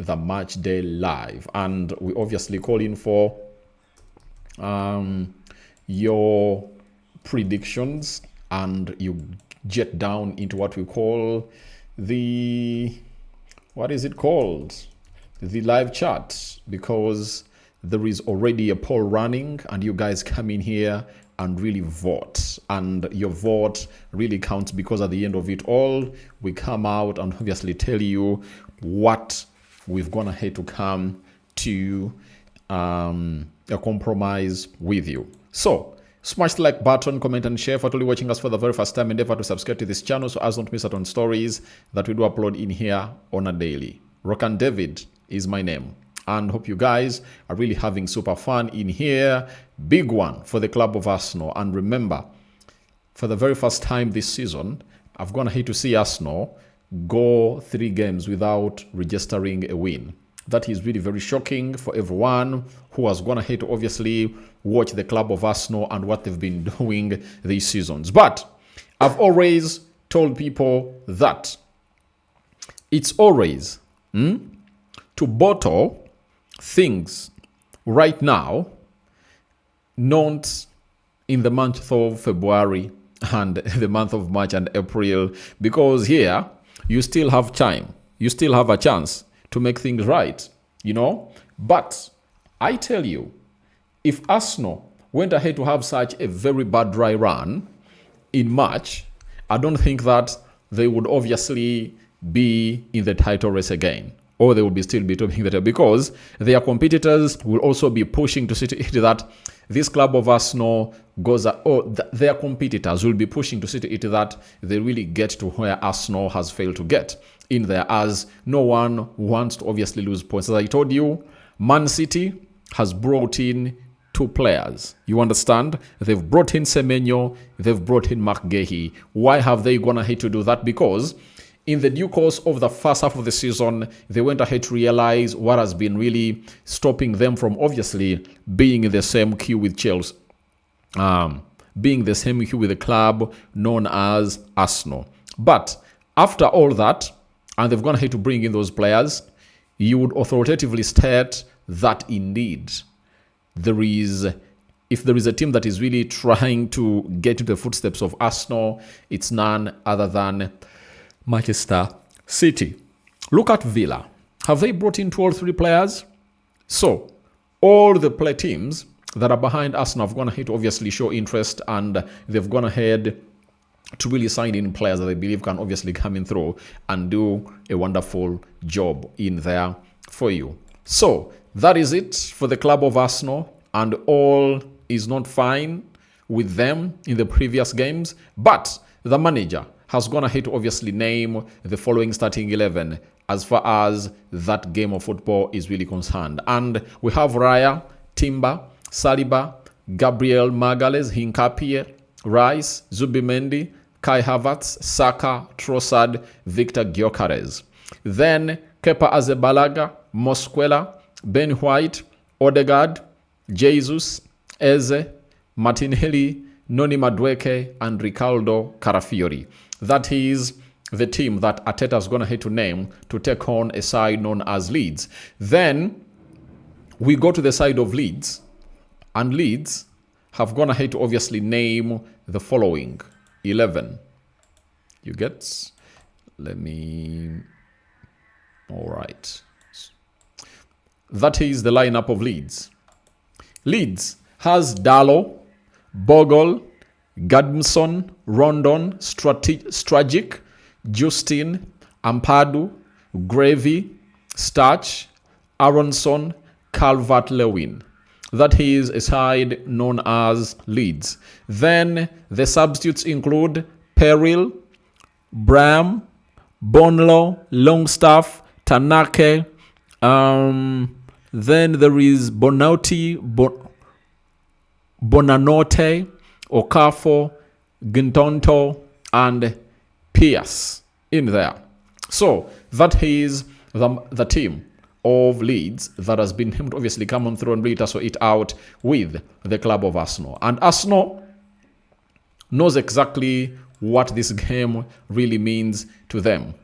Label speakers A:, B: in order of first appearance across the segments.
A: the match day live. And we obviously call in for your predictions, and you jet down into what we call the, what is it called? The live chat, because there is already a poll running and you guys come in here and really vote, and your vote really counts, because at the end of it all, we come out and obviously tell you what we've gone ahead to come to a compromise with you. So smash the like button, comment and share. For totally watching us for the very first time, endeavor to subscribe to this channel so as not miss out on stories that we do upload in here on a daily. Rokani David is my name, and hope you guys are really having super fun in here. Big one for the club of Arsenal. And remember, for the very first time this season, I've gone ahead to see Arsenal go 3 games without registering a win. That is really very shocking for everyone who has gone ahead to obviously watch the club of Arsenal and what they've been doing these seasons. But I've always told people that it's always to bottle things right now, not in the month of February and the month of March and April, because here you still have time, you still have a chance to make things right, you know. But I tell you, if Arsenal went ahead to have such a very bad dry run in March, I don't think that they would obviously be in the title race again, or they will be still be topping the table, because their competitors will also be pushing to see to that this club of Arsenal goes, or their competitors will be pushing to see to it that they really get to where Arsenal has failed to get in there, as no one wants to obviously lose points. As I told you, Man City has brought in 2 players. You understand? They've brought in Semenyo, they've brought in Mark Gehi. Why have they gone ahead to do that? Because in the due course of the first half of the season, they went ahead to realize what has been really stopping them from obviously being in the same queue with Chelsea, being the same queue with the club known as Arsenal. But after all that, and they've gone ahead to bring in those players, you would authoritatively state that indeed there is, if there is a team that is really trying to get into the footsteps of Arsenal, it's none other than Manchester City. Look at Villa. Have they brought in 2 or 3 players? So all the play teams that are behind Arsenal have gone ahead to obviously show interest, and they've gone ahead to really sign in players that they believe can obviously come in through and do a wonderful job in there for you. So that is it for the club of Arsenal, and all is not fine with them in the previous games. But the manager has gone ahead to obviously name the following starting 11 as far as that game of football is really concerned. And we have Raya, Timber, Saliba, Gabriel Magalhaes, Hincapié, Rice, Zubimendi, Kai Havertz, Saka, Trossard, Victor Gyokeres. Then Kepa Arrizabalaga, Mosquera, Ben White, Odegaard, Jesus, Eze, Martinelli, Noni Madueke, and Ricardo Carafiori. That is the team that Arteta is going to have to name to take on a side known as Leeds. Then we go to the side of Leeds, and Leeds have gone ahead to obviously name the following 11. You get? Let me... All right. That is the lineup of Leeds. Leeds has Dalot, Bogle, Gadmson, Rondon, Stragic, Justin, Ampadu, Gravy, Starch, Aronson, Calvert-Lewin. That is a side known as Leeds. Then the substitutes include Peril, Bram, Bonlo, Longstaff, Tanake. Then there is Bonanote, Okafor, Gintonto, and Pierce in there. So that is the team of Leeds that has been named, obviously come on through and really tussle it out with the club of Arsenal. And Arsenal knows exactly what this game really means to them.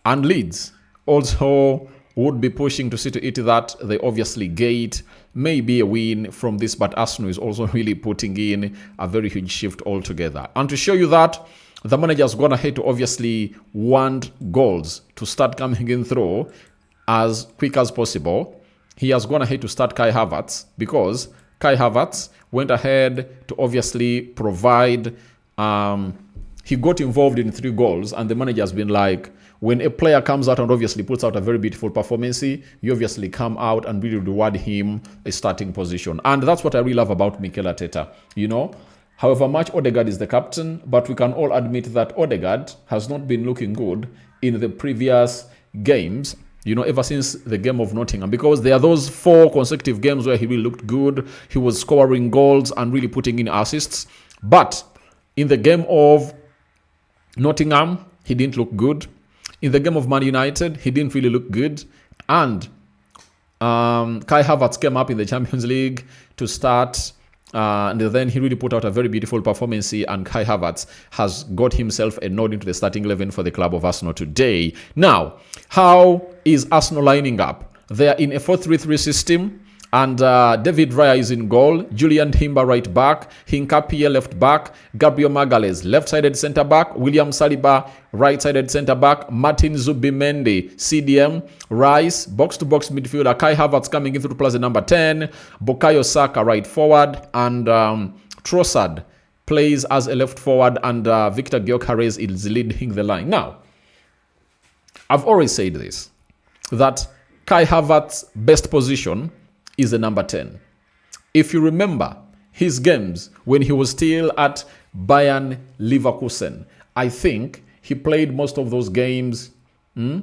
A: And Leeds also would be pushing to see to it that they obviously get maybe a win from this, but Arsenal is also really putting in a very huge shift altogether. And to show you that, the manager's gone ahead to obviously want goals to start coming in through as quick as possible. He has gone ahead to start Kai Havertz because Kai Havertz went ahead to obviously provide, he got involved in 3 goals, and the manager has been like, when a player comes out and obviously puts out a very beautiful performance, you obviously come out and really reward him a starting position. And that's what I really love about Mikel Arteta. You know, however much Odegaard is the captain, but we can all admit that Odegaard has not been looking good in the previous games, you know, ever since the game of Nottingham, because there are those 4 consecutive games where he really looked good. He was scoring goals and really putting in assists. But in the game of Nottingham, he didn't look good. In the game of Man United, he didn't really look good. And Kai Havertz came up in the Champions League to start, and then he really put out a very beautiful performance, and Kai Havertz has got himself a nod into the starting 11 for the club of Arsenal today. Now, how is Arsenal lining up? They are in a 4-3-3 system, and David Raya is in goal, Julian Timber right back, Hinkapie left back, Gabriel Magalhaes left-sided centre-back, William Saliba right-sided centre-back, Martin Zubimendi CDM, Rice box-to-box midfielder, Kai Havertz coming in through plus the number 10, Bukayo Saka right forward, and Trossard plays as a left forward, and Victor Gyokeres is leading the line. Now, I've always said this, that Kai Havertz's best position is the number 10. If you remember his games when he was still at Bayern Leverkusen, I think he played most of those games. He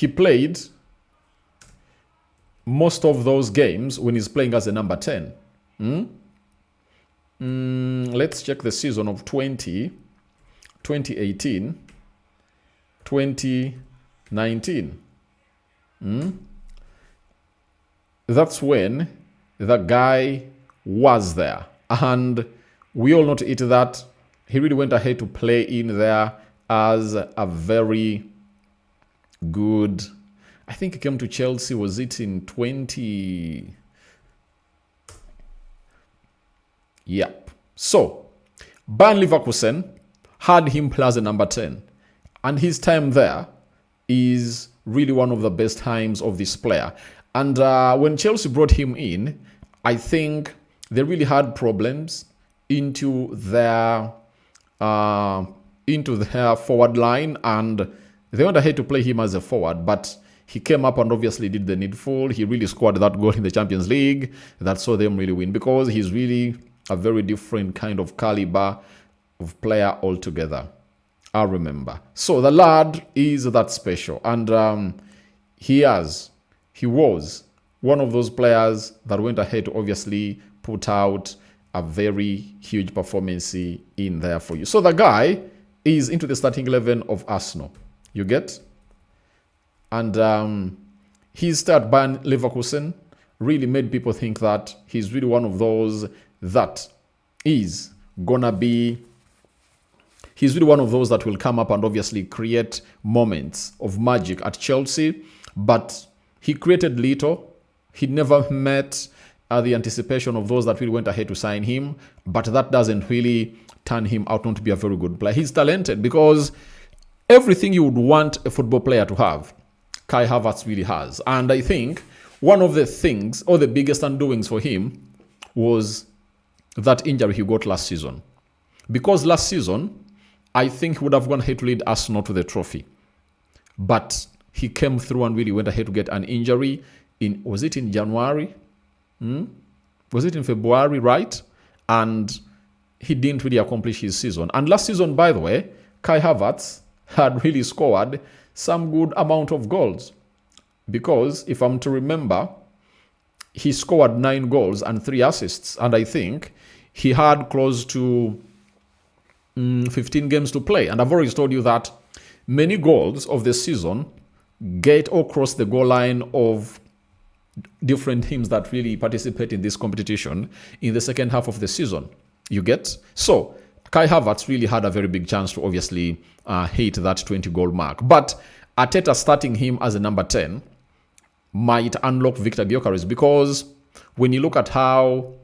A: played most of those games when he's playing as a number 10. Let's check the season of 2018. 2019. That's when the guy was there. And we all know to it that he really went ahead to play in there as a very good, I think he came to Chelsea, was it in 20? Yep. So, Bayern Leverkusen had him play as a number 10. And his time there is really one of the best times of this player. And when Chelsea brought him in, I think they really had problems into their forward line, and they went ahead to play him as a forward, but he came up and obviously did the needful. He really scored that goal in the Champions League that saw them really win, because he's really a very different kind of caliber of player altogether. I remember. So the lad is that special, and he was one of those players that went ahead to obviously put out a very huge performance in there for you. So the guy is into the starting 11 of Arsenal. You get? And his start by Leverkusen really made people think that he's really one of those that is gonna be. He's really one of those that will come up and obviously create moments of magic at Chelsea. But he created little. He never met the anticipation of those that really went ahead to sign him. But that doesn't really turn him out not to be a very good player. He's talented, because everything you would want a football player to have, Kai Havertz really has. And I think one of the things, or the biggest undoings for him, was that injury he got last season. Because last season, I think he would have gone ahead to lead Arsenal to the trophy. But he came through and really went ahead to get an injury was it in January? Was it in February, right? And he didn't really accomplish his season. And last season, by the way, Kai Havertz had really scored some good amount of goals. Because if I'm to remember, he scored 9 goals and 3 assists. And I think he had close to 15 games to play. And I've already told you that many goals of the season get or cross the goal line of different teams that really participate in this competition in the second half of the season. You get? So, Kai Havertz really had a very big chance to obviously hit that 20-goal mark. But Arteta starting him as a number 10 might unlock Victor Gyokeres, because when you look at how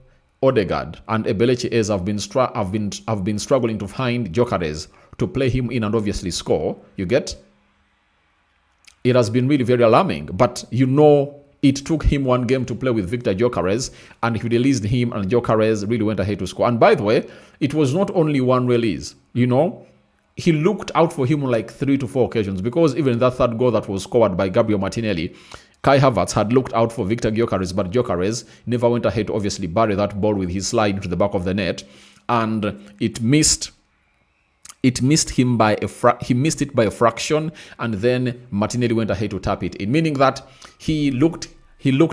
A: Odegaard and Ebelechi Eze have been struggling to find Gyokeres to play him in and obviously score, you get? It has been really very alarming. But it took him one game to play with Victor Gyokeres, and he released him, and Gyokeres really went ahead to score. And by the way, it was not only one release, he looked out for him on like 3 to 4 occasions, because even that third goal that was scored by Gabriel Martinelli, Kai Havertz had looked out for Victor Gyokeres, but Gyokeres never went ahead to obviously bury that ball with his slide into the back of the net, and it missed him by he missed it by a fraction, and then Martinelli went ahead to tap it in, meaning that he looked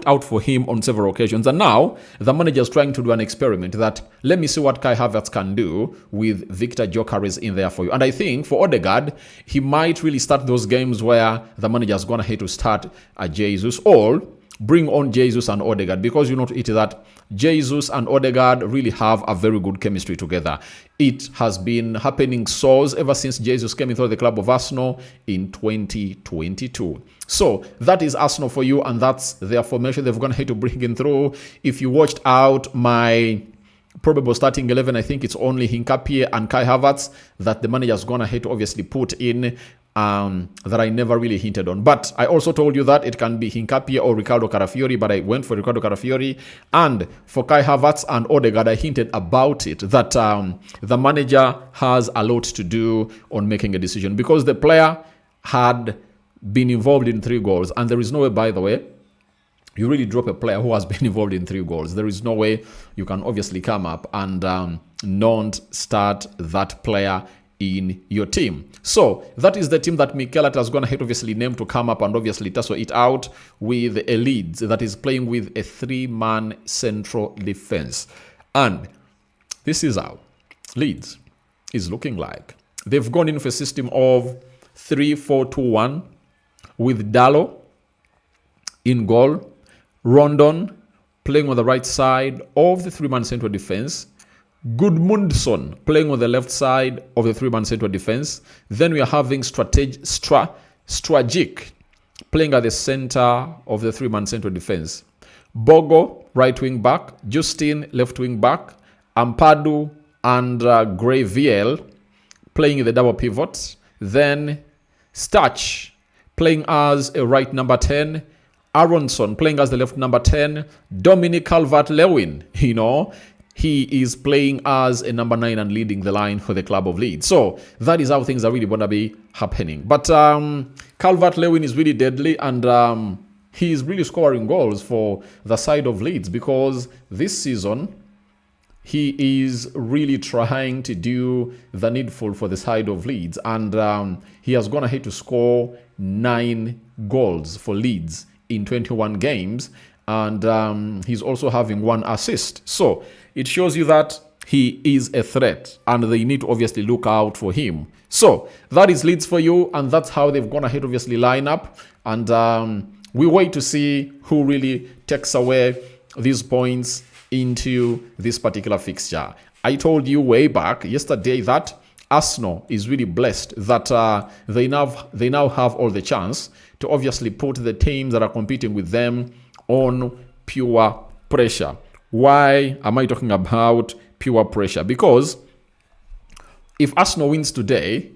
A: out for him on several occasions. And now the manager is trying to do an experiment that, let me see what Kai Havertz can do with Victor Gyokeres in there for you. And I think for Odegaard, he might really start those games where the manager has gone ahead to start Jesus, or bring on Jesus and Odegaard, because that Jesus and Odegaard really have a very good chemistry together. It has been happening so ever since Jesus came into the club of Arsenal in 2022. So that is Arsenal for you, and that's their formation they've gone ahead to bring in through. If you watched out my probable starting 11, I think it's only Hinkapie and Kai Havertz that the manager's gone ahead to obviously put in, that I never really hinted on. But I also told you that it can be Hinkapie or Ricardo Carafiori, but I went for Ricardo Carafiori. And for Kai Havertz and Odegaard, I hinted about it, that the manager has a lot to do on making a decision, because the player had been involved in 3 goals, and there is no way, by the way, you really drop a player who has been involved in 3 goals. There is no way you can obviously come up and not start that player in your team. So that is the team that Mikel Arteta has gone ahead obviously named to come up and obviously tussle it out with a Leeds that is playing with a 3-man central defense. And this is how Leeds is looking like. They've gone in for a system of 3-4-2-1 with Dallo in goal, Rondon playing on the right side of the 3-man central defense, Gudmundsson playing on the left side of the 3-man central defense. Then we are having Strajic playing at the center of the 3-man central defense. Bogo, right wing back. Justin, left wing back. Ampadu and Graviel playing in the double pivot. Then Stach playing as a right number 10. Aronson playing as the left number 10. Dominic Calvert-Lewin, he is playing as a number 9 and leading the line for the club of Leeds. So that is how things are really going to be happening. But Calvert-Lewin is really deadly, and he is really scoring goals for the side of Leeds, because this season he is really trying to do the needful for the side of Leeds, and he has gone ahead to score 9 goals for Leeds in 21 games, and he's also having 1 assist. So it shows you that he is a threat, and they need to obviously look out for him. So that is Leeds for you, and that's how they've gone ahead obviously line up, and we wait to see who really takes away these points into this particular fixture. I told you way back yesterday that Arsenal is really blessed that they now have all the chance to obviously put the teams that are competing with them on pure pressure. Why am I talking about pure pressure? Because if Arsenal wins today,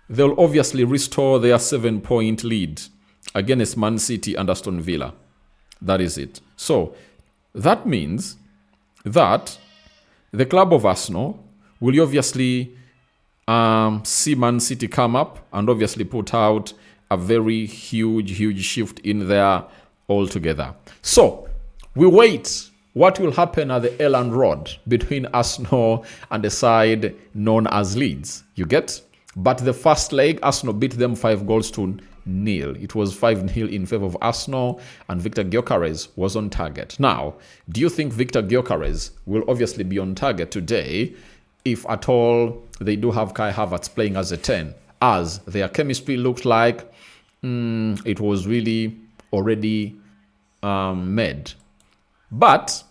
A: they'll obviously restore their 7-point lead against Man City and Aston Villa. That is it. So that means that the club of Arsenal will obviously see Man City come up and obviously put out a very huge shift in there altogether. So we wait what will happen at the Elland Road between Arsenal and the side known as Leeds. You get? But the first leg, Arsenal beat them 5-0. It was 5-0 in favor of Arsenal, and Victor Gyokeres was on target. Now, do you think Victor Gyokeres will obviously be on target today, if at all they do have Kai Havertz playing as a 10, as their chemistry looked like it was really already made? But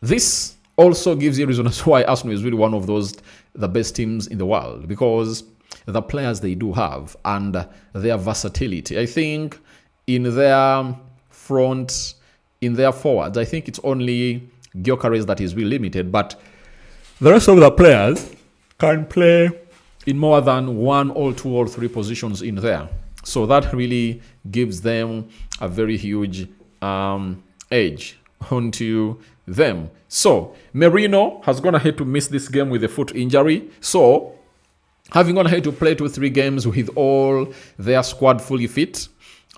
A: this also gives you reasons why Arsenal is really one of the best teams in the world, because the players they do have and their versatility. I think in their front, in their forwards, I think it's only Gyokeres that is really limited, but the rest of the players can play in more than one or two or three positions in there. So that really gives them a very huge edge onto them. So Merino has gone ahead to miss this game with a foot injury. So having gone ahead to play 2-3 games with all their squad fully fit,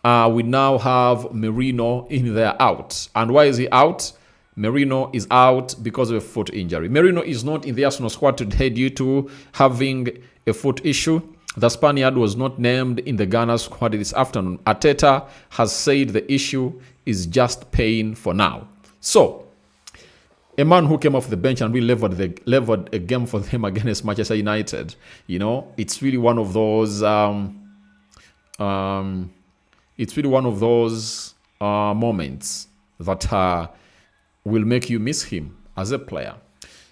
A: we now have Merino in there out. And why is he out? Merino is out because of a foot injury. Merino is not in the Arsenal squad today due to having a foot issue. The Spaniard was not named in the Ghana squad this afternoon. Arteta has said the issue is just pain for now. So, a man who came off the bench and really levered a game for them against Manchester United. You know, it's really one of those. Moments that will make you miss him as a player.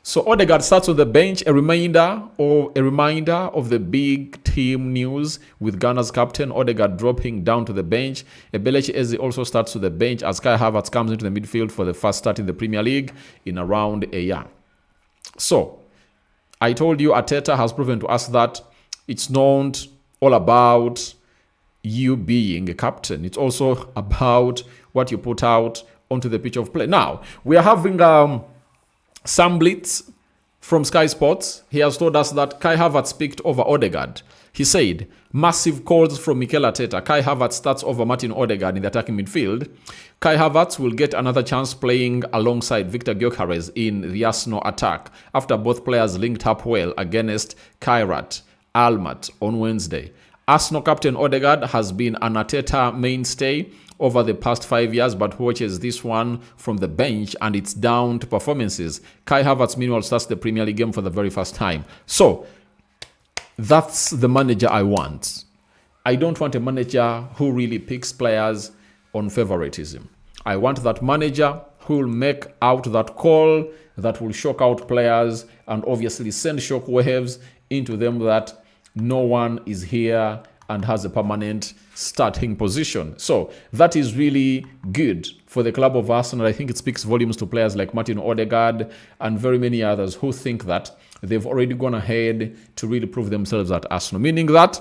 A: So Odegaard starts on the bench, a reminder of the big team news with Ghana's captain Odegaard dropping down to the bench. Ebelechi Eze also starts to the bench as Kai Havertz comes into the midfield for the first start in the Premier League in around a year. So I told you Arteta has proven to us that it's not all about you being a captain. It's also about what you put out onto the pitch of play. Now, we are having Sam Blitz from Sky Sports. He has told us that Kai Havertz picked over Odegaard. He said, massive calls from Mikel Arteta. Kai Havertz starts over Martin Odegaard in the attacking midfield. Kai Havertz will get another chance playing alongside Victor Gyokeres in the Arsenal attack after both players linked up well against Kairat Almat on Wednesday. Arsenal captain Odegaard has been an Arteta mainstay over the past 5 years, but watches this one from the bench and it's down to performances. Kai Havertz, meanwhile, starts the Premier League game for the very first time. So, that's the manager I want. I don't want a manager who really picks players on favoritism. I want that manager who will make out that call that will shock out players and obviously send shock waves into them that no one is here and has a permanent starting position. So that is really good for the club of Arsenal. I think it speaks volumes to players like Martin Odegaard and very many others who think that they've already gone ahead to really prove themselves at Arsenal, meaning that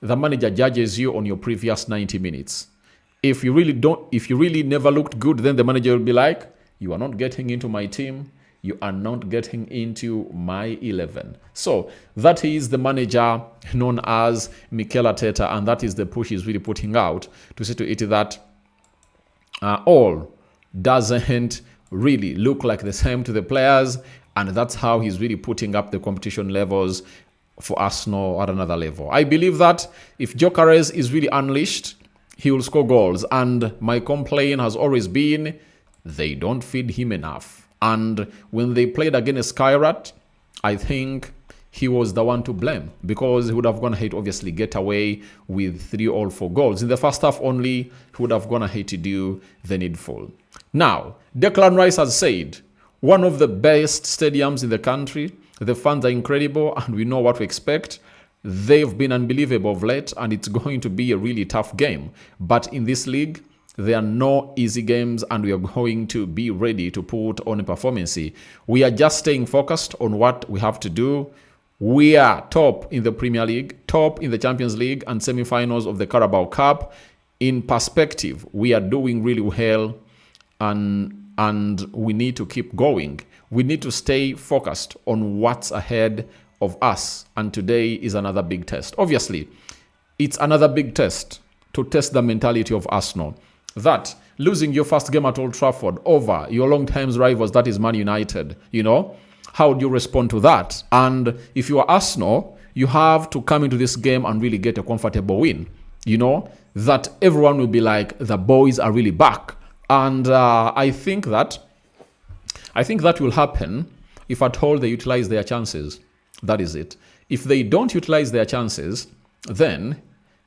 A: the manager judges you on your previous 90 minutes. If you really never looked good, then the manager will be like, you are not getting into my team. You are not getting into my 11. So that is the manager known as Mikel Arteta, and that is the push he's really putting out to see to it that all doesn't really look like the same to the players, and that's how he's really putting up the competition levels for Arsenal at another level. I believe that if Gyokeres is really unleashed, he will score goals, and my complaint has always been they don't feed him enough. And when they played against Kairat, I think he was the one to blame because he would have gone ahead to obviously get away with 3 or 4 goals. In the first half only, he would have gone ahead to do the needful. Now, Declan Rice has said, one of the best stadiums in the country. The fans are incredible and we know what to expect. They've been unbelievable of late and it's going to be a really tough game. But in this league, there are no easy games and we are going to be ready to put on a performance. We are just staying focused on what we have to do. We are top in the Premier League, top in the Champions League and semi-finals of the Carabao Cup. In perspective, we are doing really well and we need to keep going. We need to stay focused on what's ahead of us. And today is another big test. Obviously, it's another big test to test the mentality of Arsenal. That losing your first game at Old Trafford over your long-time rivals, that is Man United, how do you respond to that? And if you are Arsenal, you have to come into this game and really get a comfortable win, that everyone will be like, the boys are really back. And I think that will happen if at all they utilize their chances. That is it. If they don't utilize their chances, then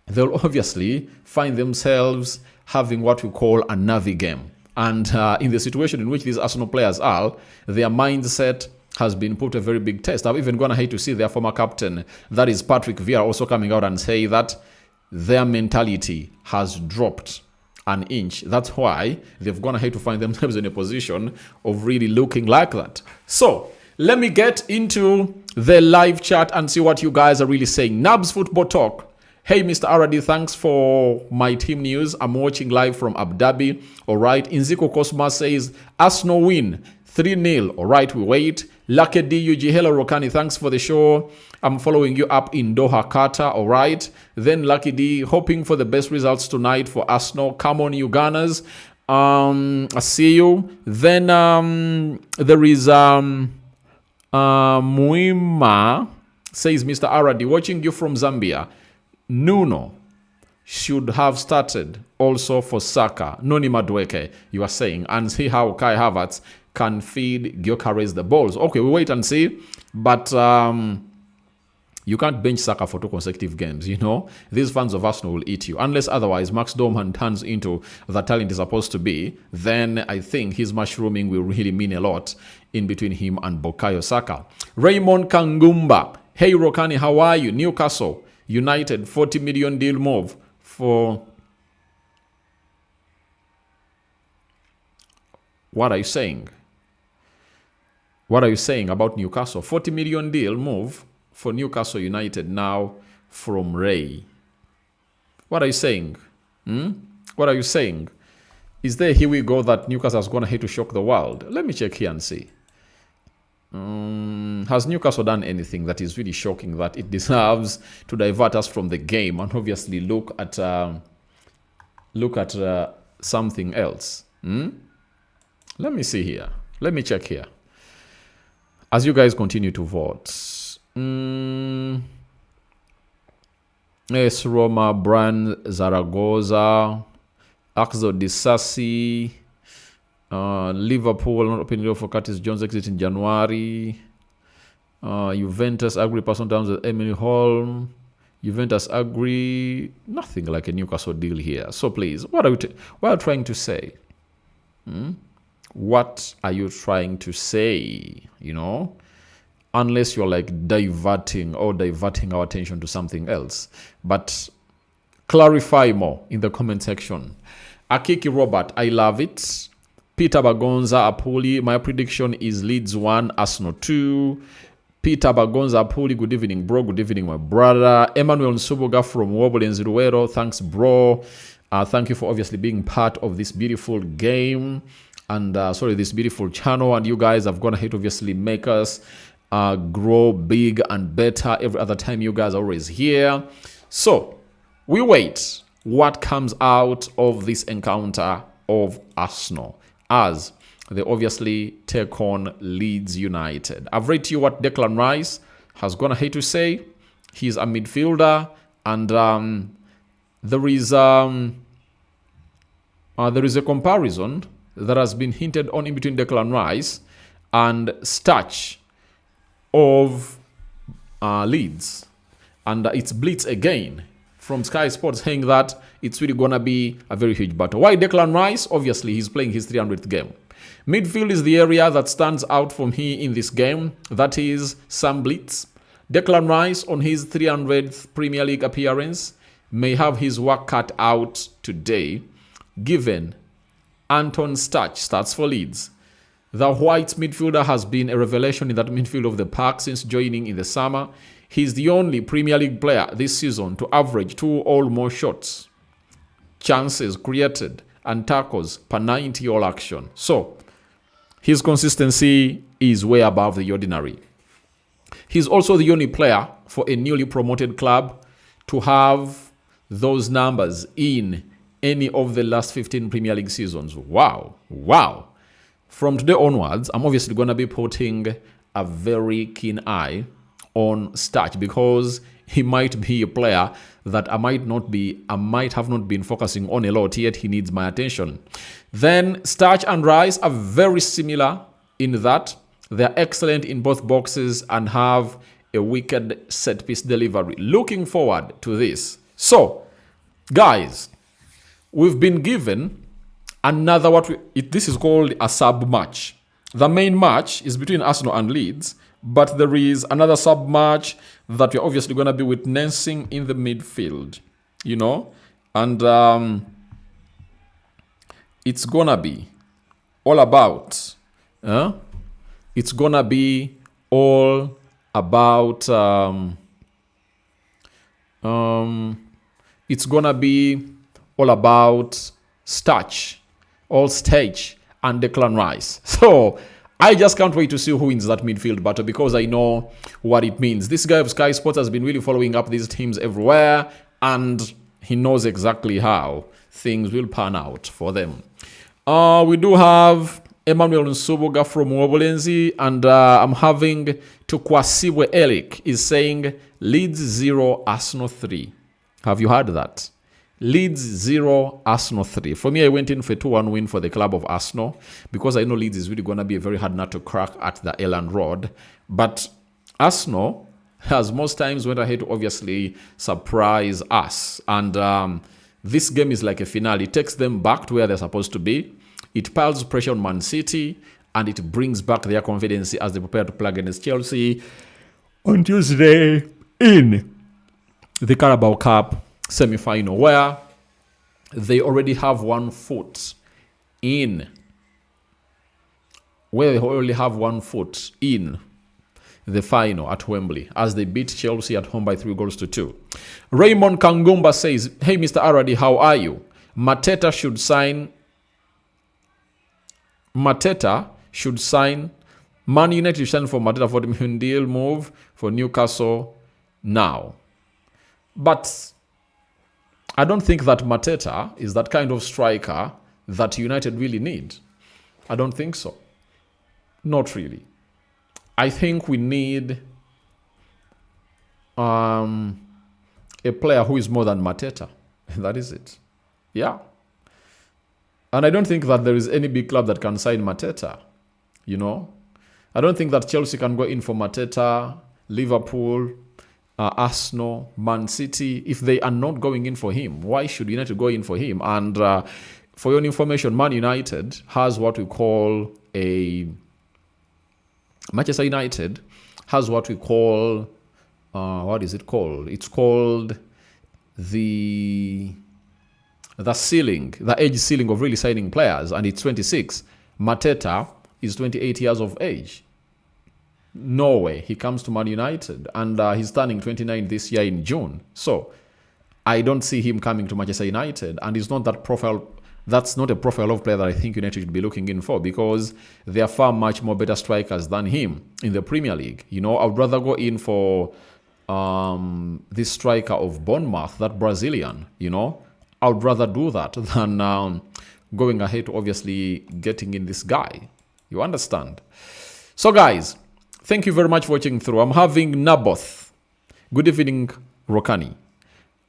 A: they'll obviously find themselves having what we call a nervy game. And in the situation in which these Arsenal players are, their mindset has been put a very big test. I've even gone ahead to see their former captain, that is Patrick Vieira, also coming out and say that their mentality has dropped an inch. That's why they've gone ahead to find themselves in a position of really looking like that. So let me get into the live chat and see what you guys are really saying. Nabs Football Talk. Hey, Mr. Aradi, thanks for my team news. I'm watching live from Abu Dhabi. All right. Inziko Cosma says, Arsenal win 3-0. All right, we wait. Lucky DUG, hello, Rokani, thanks for the show. I'm following you up in Doha, Qatar. All right. Then Lucky D, hoping for the best results tonight for Arsenal. Come on, you Gunners. I see you. Then there is Muima, says Mr. Aradi, watching you from Zambia. Nuno should have started also for Saka. Noni Madueke, you are saying, and see how Kai Havertz can feed Gyokeres the balls. Okay, we wait and see. But you can't bench Saka for 2 consecutive games, you know. These fans of Arsenal will eat you. Unless otherwise Max Dorman turns into the talent he's supposed to be, then I think his mushrooming will really mean a lot in between him and Bukayo Saka. Raymond Kangumba. Hey, Rokani, how are you? Newcastle United, 40 million deal move for... What are you saying? What are you saying about Newcastle? 40 million deal move for Newcastle United now from Ray. What are you saying? What are you saying? Is there, here we go, that Newcastle has gone ahead to shock the world? Let me check here and see. Has Newcastle done anything that is really shocking that it deserves to divert us from the game and obviously look at something else? Let me see here. Let me check here. As you guys continue to vote. Yes, Roma, Bran, Zaragoza, Axel Disasi, Liverpool not opening door for Curtis Jones exit in January. Juventus agree personal terms with Emily Holm. Juventus agree, nothing like a Newcastle deal here. So please, what are you trying to say? What are you trying to say? You know, unless you're like diverting our attention to something else. But clarify more in the comment section. Akiki Robert, I love it. Peter Bagonza Apuli, my prediction is Leeds 1, Arsenal 2. Peter Bagonza Apuli, good evening, bro. Good evening, my brother. Emmanuel Nsubuga from Wobble in Ziruero, thanks, bro. Thank you for obviously being part of this beautiful game and this beautiful channel. And you guys have gone ahead to obviously make us grow big and better every other time you guys are always here. So we wait what comes out of this encounter of Arsenal as they obviously take on Leeds United. I've read to you what Declan Rice has gone ahead to say. He's a midfielder, and there is a comparison that has been hinted on in between Declan Rice and Starch of Leeds, and it's Blitz again from Sky Sports saying that it's really gonna be a very huge battle. Why Declan Rice? Obviously, he's playing his 300th game. Midfield is the area that stands out for me in this game. That is Sam Blitz. Declan Rice, on his 300th Premier League appearance, may have his work cut out today, given Anton Starch starts for Leeds. The white midfielder has been a revelation in that midfield of the park since joining in the summer. He's the only Premier League player this season to average 2 or more shots, chances created, and tackles per 90 all action. So his consistency is way above the ordinary. He's also the only player for a newly promoted club to have those numbers in any of the last 15 Premier League seasons. Wow. Wow. From today onwards, I'm obviously going to be putting a very keen eye on Starch because he might be a player that I might have not been focusing on a lot, yet he needs my attention. Then Starch and Rice are very similar in that they're excellent in both boxes and have a wicked set-piece delivery. Looking forward to this. So, guys, we've been given another this is called a sub match. The main match is between Arsenal and Leeds, but there is another sub match that we're obviously going to be witnessing in the midfield, you know, and it's gonna be all about it's gonna be all about it's gonna be all about Starch, All Stage, and Declan Rice. So I just can't wait to see who wins that midfield battle, because I know what it means. This guy of Sky Sports has been really following up these teams everywhere, and he knows exactly how things will pan out for them. We do have Emmanuel Nsubuga from Wobolenzi, and I'm having Tukwasiwe Eric is saying Leeds 0, Arsenal 3. Have you heard that? Leeds 0, Arsenal 3. For me, I went in for a 2-1 win for the club of Arsenal, because I know Leeds is really going to be a very hard nut to crack at the Elland Road. But Arsenal has most times went ahead to obviously surprise us. And this game is like a finale. It takes them back to where they're supposed to be. It piles pressure on Man City, and it brings back their confidence as they prepare to play against Chelsea on Tuesday in the Carabao Cup semi-final, where they already have 1 foot in. Where they already have 1 foot in the final at Wembley, as they beat Chelsea at home by 3-2. Raymond Kangumba says, "Hey, Mr. Aradi, how are you? Mateta should sign. Man United should sign for Mateta for the million deal move for Newcastle now." But I don't think that Mateta is that kind of striker that United really need. I don't think so. Not really. I think we need a player who is more than Mateta. That is it. Yeah. And I don't think that there is any big club that can sign Mateta. You know? I don't think that Chelsea can go in for Mateta, Liverpool, Arsenal, Man City. If they are not going in for him, why should United go in for him? And for your information, Man United has what we call Manchester United has what we call, what is it called? It's called the ceiling, the age ceiling of really signing players, and it's 26. Mateta is 28 years of age. No way he comes to Man United, and he's turning 29 this year in June. So I don't see him coming to Manchester United, and he's not that profile. That's not a profile of player that I think United should be looking in for, because there are far much more better strikers than him in the Premier League. You know, I would rather go in for this striker of Bournemouth, that Brazilian. You know, I would rather do that than going ahead to obviously getting in this guy. You understand? So guys, thank you very much for watching through. I'm having Naboth. Good evening, Rokani.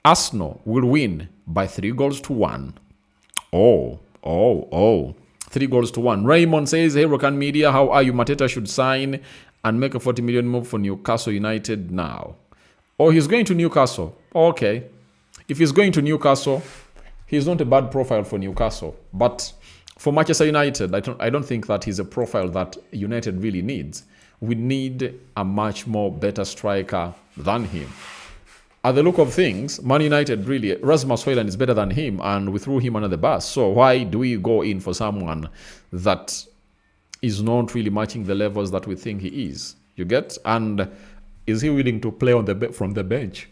A: Arsenal will win by 3-1. Oh. 3-1. Raymond says, "Hey, Rokan Media, how are you? Mateta should sign and make a 40 million move for Newcastle United now." Oh, he's going to Newcastle. Okay. If he's going to Newcastle, he's not a bad profile for Newcastle. But for Manchester United, I don't think that he's a profile that United really needs. We need a much more better striker than him. At the look of things, Man United really, Rasmus Højlund is better than him, and we threw him under the bus. So why do we go in for someone that is not really matching the levels that we think he is? You get? And is he willing to play from the bench?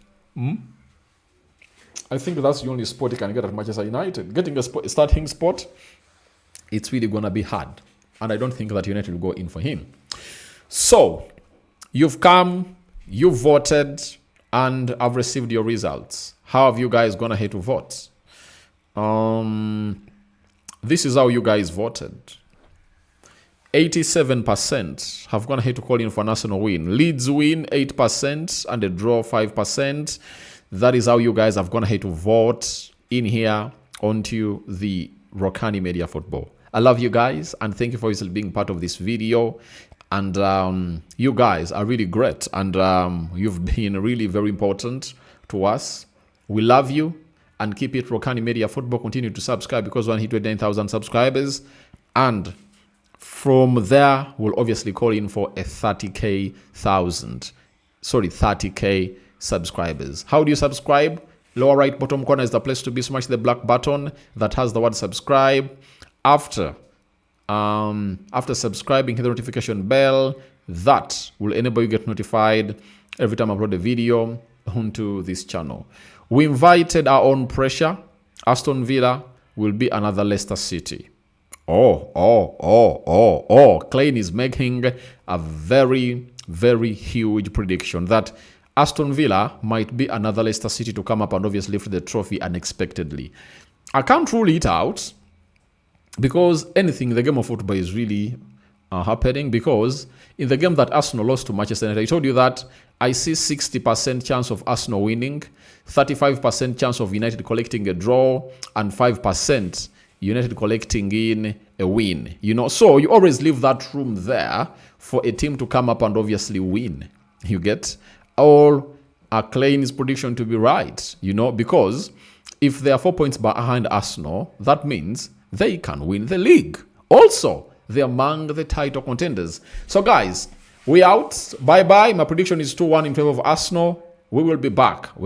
A: I think that's the only spot he can get at Manchester United. Getting a starting spot, it's really going to be hard. And I don't think that United will go in for him. So, you've come, you've voted, and I've received your results. How have you guys gone ahead to vote? This is how you guys voted. 87% have gone ahead to call in for an Arsenal win. Leeds win 8% and a draw 5%. That is how you guys have gone ahead to vote in here onto the Rokani Media Football. I love you guys, and thank you for being part of this video. And you guys are really great, and you've been really very important to us. We love you, and keep it Rokani Media Football. Continue to subscribe because we'll hit 29,000 subscribers. And from there, we'll obviously call in for a 30K subscribers. How do you subscribe? Lower right bottom corner is the place to be. Smash the black button that has the word subscribe. After subscribing, hit the notification bell. That will enable you to get notified every time I upload a video onto this channel. We invited our own pressure. Aston Villa will be another Leicester City. Klein is making a very, very huge prediction that Aston Villa might be another Leicester City to come up and obviously lift the trophy unexpectedly. I can't rule it out because anything in the game of football is really happening, because in the game that Arsenal lost to Manchester United, I told you that I see 60% chance of Arsenal winning, 35% chance of United collecting a draw, and 5% United collecting in a win. You know, so you always leave that room there for a team to come up and obviously win. You get all Klein's prediction to be right, you know, because if they are 4 points behind Arsenal, that means they can win the league. Also, they're among the title contenders. So guys, we out. Bye-bye. My prediction is 2-1 in favor of Arsenal. We will be back.